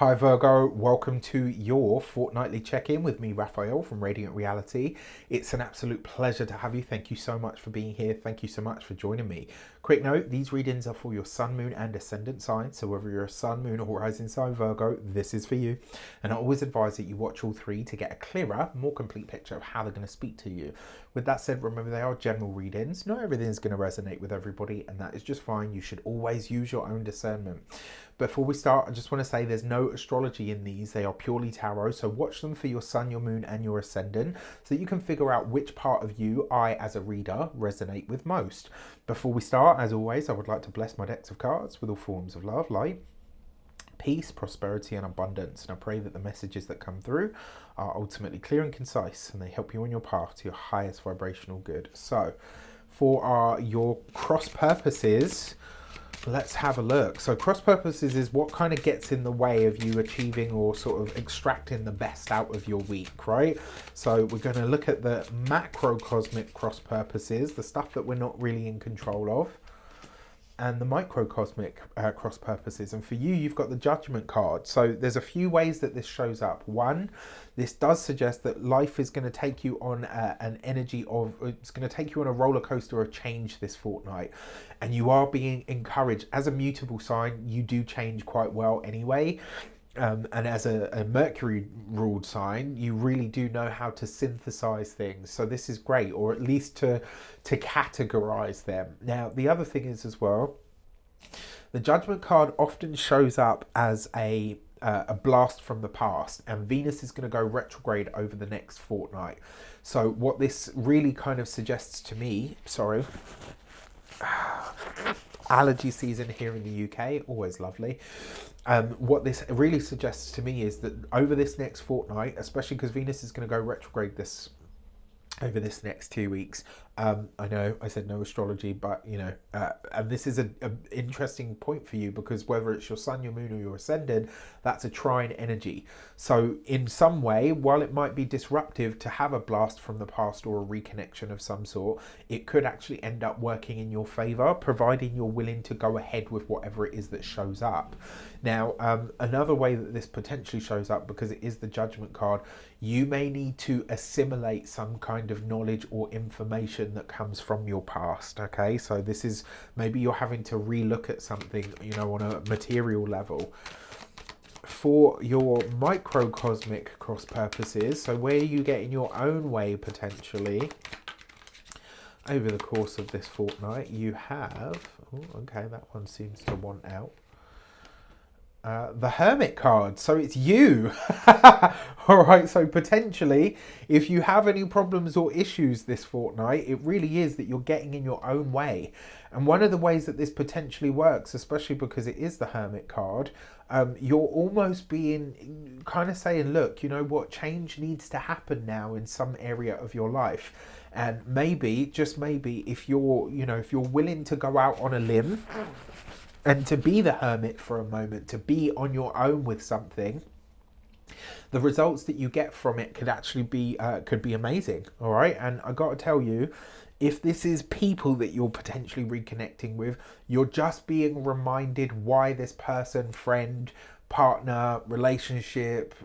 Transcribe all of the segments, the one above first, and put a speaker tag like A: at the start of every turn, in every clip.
A: Hi Virgo, welcome to your fortnightly check-in with me, Raphael from Radiant Reality. It's an absolute pleasure to have you. Thank you so much for being here. Thank you so much for joining me. Quick note, these readings are for your sun, moon and ascendant sign. So whether you're a sun, moon or rising sign Virgo, this is for you. And I always advise that you watch all three to get a clearer, more complete picture of how they're going to speak to you. With that said, remember they are general readings. Not everything is going to resonate with everybody, and that is just fine. You should always use your own discernment. Before we start, I just want to say there's no astrology in these. They are purely tarot. So watch them for your sun, your moon and your ascendant so that you can figure out which part of you I, as a reader, resonate with most. Before we start, as always, I would like to bless my decks of cards with all forms of love, light, peace, prosperity and abundance. And I pray that the messages that come through are ultimately clear and concise and they help you on your path to your highest vibrational good. So for your cross purposes, let's have a look. So cross purposes is what kind of gets in the way of you achieving or sort of extracting the best out of your week, right? So we're going to look at the macrocosmic cross purposes, the stuff that we're not really in control of, and the microcosmic cross purposes. And for you, you've got the Judgment card. So there's a few ways that this shows up. One, this does suggest that life is going to take you on an energy of, it's going to take you on a roller coaster of change this fortnight. And you are being encouraged. As a mutable sign, you do change quite well anyway. And as a Mercury ruled sign, you really do know how to synthesize things. So this is great, or at least to categorize them. Now, the other thing is as well, the Judgment card often shows up as a blast from the past, and Venus is going to go retrograde over the next fortnight. So what this really kind of suggests to me, sorry, allergy season here in the UK, always lovely. What this really suggests to me is that over this next fortnight, especially because Venus is going to go retrograde over this next 2 weeks. I know I said no astrology, but you know, and this is an interesting point for you because whether it's your sun, your moon or your ascendant, that's a trine energy. So in some way, while it might be disruptive to have a blast from the past or a reconnection of some sort, it could actually end up working in your favor, providing you're willing to go ahead with whatever it is that shows up. Now, another way that this potentially shows up, because it is the Judgment card, you may need to assimilate some kind of knowledge or information that comes from your past. Okay, so this is maybe you're having to relook at something, you know, on a material level. For your microcosmic cross purposes, so where you get in your own way potentially over the course of this fortnight, you have, oh, okay, that one seems to want out. The Hermit card, so it's you. All right, so potentially if you have any problems or issues this fortnight, it really is that you're getting in your own way. And one of the ways that this potentially works, especially because it is the Hermit card, you're almost being kind of saying, look, you know what, change needs to happen now in some area of your life. And maybe, just maybe, if you're, you know, if you're willing to go out on a limb and to be the hermit for a moment, to be on your own with something, the results that you get from it could actually be could be amazing. All right, and I got to tell you, if this is people that you're potentially reconnecting with, you're just being reminded why this person, friend, partner, relationship,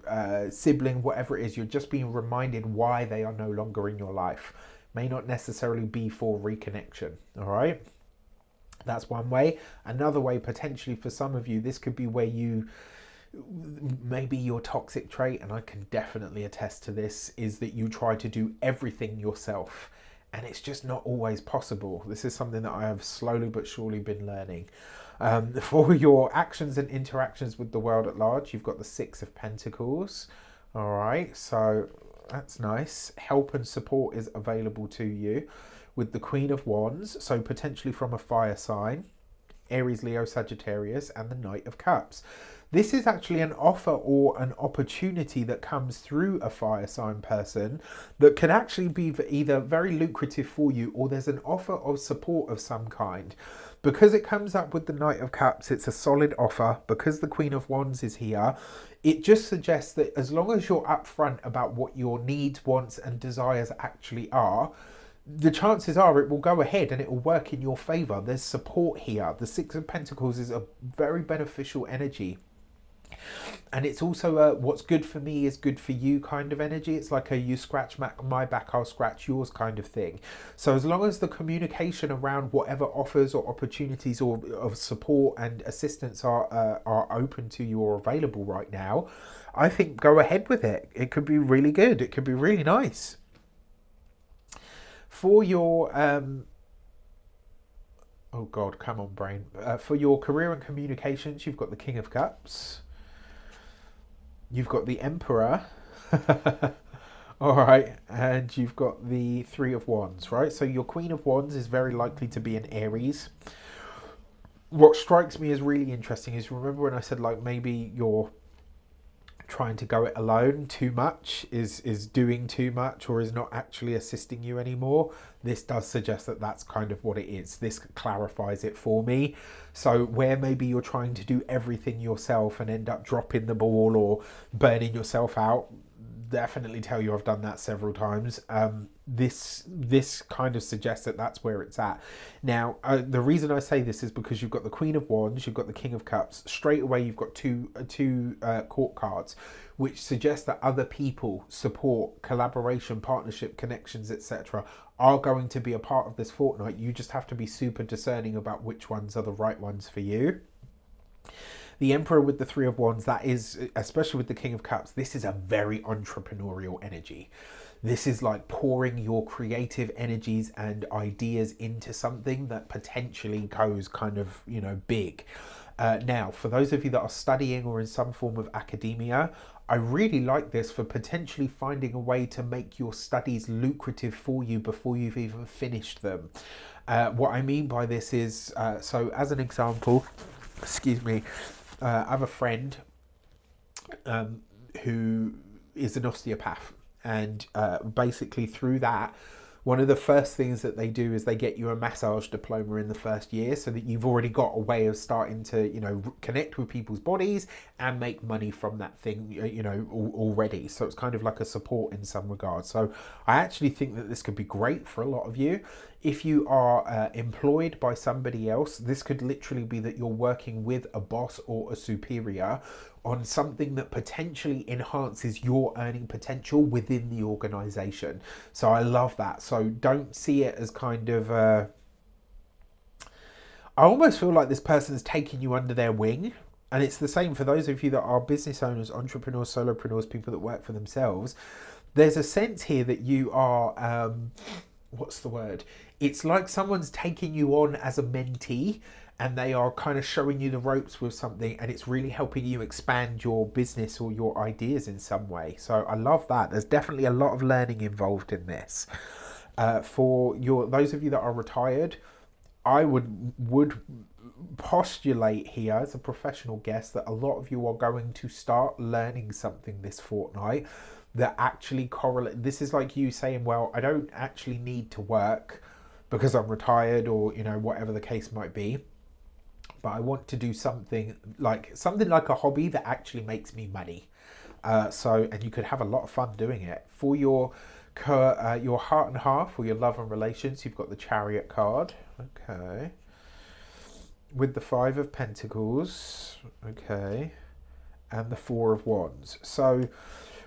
A: sibling, whatever it is, you're just being reminded why they are no longer in your life. May not necessarily be for reconnection. All right. That's one way. Another way, potentially for some of you, this could be where you, maybe your toxic trait, and I can definitely attest to this, is that you try to do everything yourself. And it's just not always possible. This is something that I have slowly but surely been learning. For your actions and interactions with the world at large, you've got the Six of Pentacles. All right, so that's nice. Help and support is available to you with the Queen of Wands, so potentially from a fire sign, Aries, Leo, Sagittarius, and the Knight of Cups. This is actually an offer or an opportunity that comes through a fire sign person that can actually be either very lucrative for you, or there's an offer of support of some kind. Because it comes up with the Knight of Cups, it's a solid offer. Because the Queen of Wands is here, it just suggests that as long as you're upfront about what your needs, wants, and desires actually are, the chances are it will go ahead and it will work in your favor. There's support here. The Six of Pentacles is a very beneficial energy. And it's also a what's good for me is good for you kind of energy. It's like a you scratch my back, I'll scratch yours kind of thing. So as long as the communication around whatever offers or opportunities or of support and assistance are open to you or available right now, I think go ahead with it. It could be really good. It could be really nice. For your oh God, come on, brain. For your career and communications, you've got the King of Cups. You've got the Emperor. All right, and you've got the Three of Wands, right? So your Queen of Wands is very likely to be an Aries. What strikes me as really interesting is, remember when I said like maybe you're trying to go it alone too much, is doing too much, or is not actually assisting you anymore. This does suggest that that's kind of what it is. This clarifies it for me. So where maybe you're trying to do everything yourself and end up dropping the ball or burning yourself out, definitely tell you I've done that several times. This kind of suggests that that's where it's at. Now, the reason I say this is because you've got the Queen of Wands, you've got the King of Cups. Straight away, you've got two court cards, which suggest that other people, support, collaboration, partnership, connections, etc., are going to be a part of this fortnight. You just have to be super discerning about which ones are the right ones for you. The Emperor with the Three of Wands, that is, especially with the King of Cups, this is a very entrepreneurial energy. This is like pouring your creative energies and ideas into something that potentially goes kind of, big. Now, for those of you that are studying or in some form of academia, I really like this for potentially finding a way to make your studies lucrative for you before you've even finished them. What I mean by this is, so as an example, excuse me, I have a friend who is an osteopath, and basically through that, one of the first things that they do is they get you a massage diploma in the first year, so that you've already got a way of starting to, connect with people's bodies and make money from that thing, already. So it's kind of like a support in some regard. So I actually think that this could be great for a lot of you. If you are employed by somebody else, this could literally be that you're working with a boss or a superior on something that potentially enhances your earning potential within the organization. So I love that. So don't see it as kind of I almost feel like this person's taking you under their wing. And it's the same for those of you that are business owners, entrepreneurs, solopreneurs, people that work for themselves. There's a sense here that you are what's the word? It's like someone's taking you on as a mentee, and they are kind of showing you the ropes with something, and it's really helping you expand your business or your ideas in some way. So I love that. There's definitely a lot of learning involved in this. For those of you that are retired, I would postulate here as a professional guest that a lot of you are going to start learning something this fortnight that actually correlate. This is like you saying, well, I don't actually need to work because I'm retired, or whatever the case might be, but I want to do something like a hobby that actually makes me money. And you could have a lot of fun doing it. For your heart and half, or your love and relations, you've got the Chariot card. Okay. With the Five of Pentacles. Okay. And the Four of Wands. So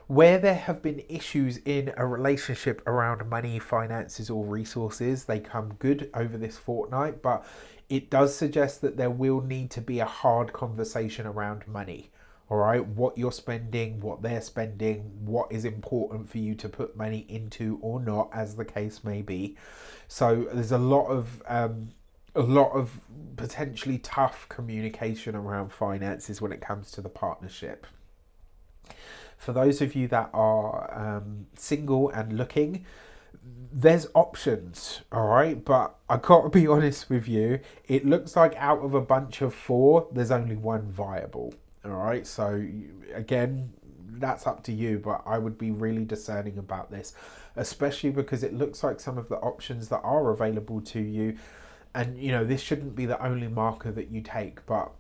A: where there have been issues in a relationship around money, finances, or resources, they come good over this fortnight, but it does suggest that there will need to be a hard conversation around money. All right, what you're spending, what they're spending, what is important for you to put money into or not, as the case may be. So there's a lot of potentially tough communication around finances when it comes to the partnership. For those of you that are single and looking, there's options, all right? But I got to be honest with you, it looks like out of a bunch of 4, there's only one viable, all right? So again, that's up to you, but I would be really discerning about this, especially because it looks like some of the options that are available to you, and this shouldn't be the only marker that you take, but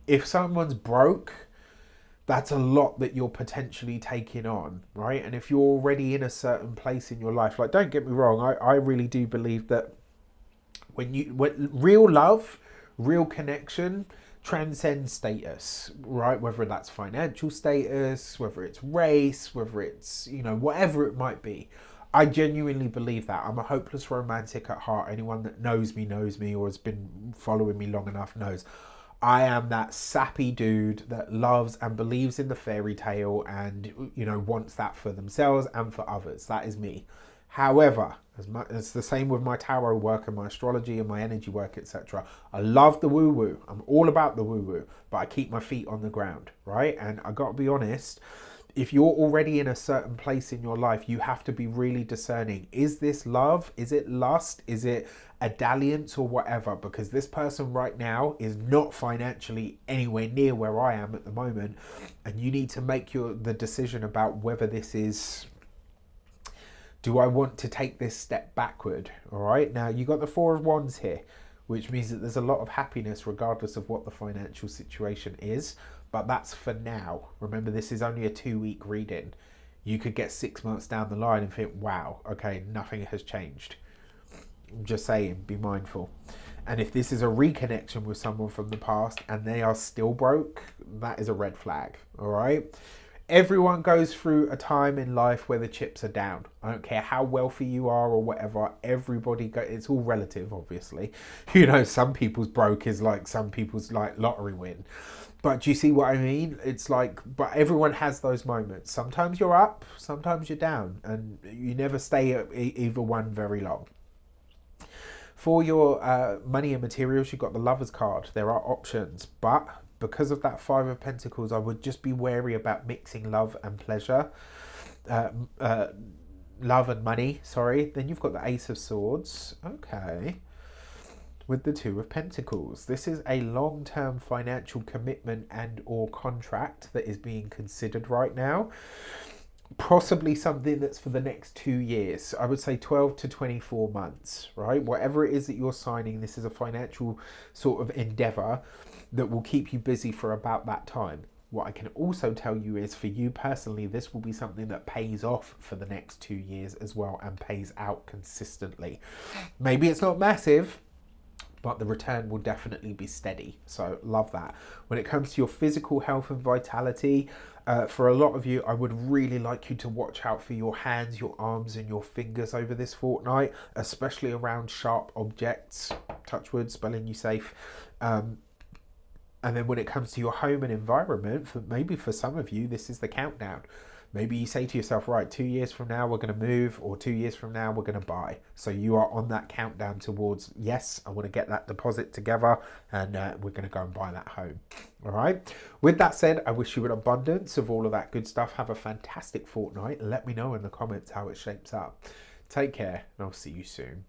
A: if someone's broke, that's a lot that you're potentially taking on, right? And if you're already in a certain place in your life, like, don't get me wrong, I really do believe that when real love, real connection, transcend status, right? Whether that's financial status, whether it's race, whether it's, you know, whatever it might be. I genuinely believe that. I'm a hopeless romantic at heart. Anyone that knows me or has been following me long enough knows I am that sappy dude that loves and believes in the fairy tale and, you know, wants that for themselves and for others. That is me. However, it's the same with my tarot work and my astrology and my energy work, etc. I love the woo-woo. I'm all about the woo-woo, but I keep my feet on the ground, right? And I got to be honest, if you're already in a certain place in your life, you have to be really discerning. Is this love? Is it lust? Is it a dalliance or whatever? Because this person right now is not financially anywhere near where I am at the moment. And you need to make the decision about whether this is... Do I want to take this step backward? All right. Now, you got the Four of Wands here, which means that there's a lot of happiness regardless of what the financial situation is. But that's for now. Remember, this is only a 2-week reading. You could get 6 months down the line and think, wow, okay, nothing has changed. I'm just saying, be mindful. And if this is a reconnection with someone from the past and they are still broke, that is a red flag. All right. Everyone goes through a time in life where the chips are down. I don't care how wealthy you are or whatever. Everybody it's all relative, obviously. You know, some people's broke is like some people's like lottery win. But do you see what I mean? It's like, but everyone has those moments. Sometimes you're up, sometimes you're down, and you never stay at either one very long. For your money and materials, you've got the Lover's card. There are options, but because of that Five of Pentacles, I would just be wary about mixing love and pleasure. Love and money, sorry. Then you've got the Ace of Swords. Okay. With the Two of Pentacles. This is a long-term financial commitment and or contract that is being considered right now. Possibly something that's for the next 2 years. I would say 12 to 24 months, right? Whatever it is that you're signing, this is a financial sort of endeavor that will keep you busy for about that time. What I can also tell you is for you personally, this will be something that pays off for the next 2 years as well and pays out consistently. Maybe it's not massive, but the return will definitely be steady. So love that. When it comes to your physical health and vitality, for a lot of you, I would really like you to watch out for your hands, your arms and your fingers over this fortnight, especially around sharp objects. Touch wood, spelling you safe. And then when it comes to your home and environment, maybe for some of you, this is the countdown. Maybe you say to yourself, right, 2 years from now, we're going to move, or 2 years from now, we're going to buy. So you are on that countdown towards, yes, I want to get that deposit together and we're going to go and buy that home. All right. With that said, I wish you an abundance of all of that good stuff. Have a fantastic fortnight. Let me know in the comments how it shapes up. Take care and I'll see you soon.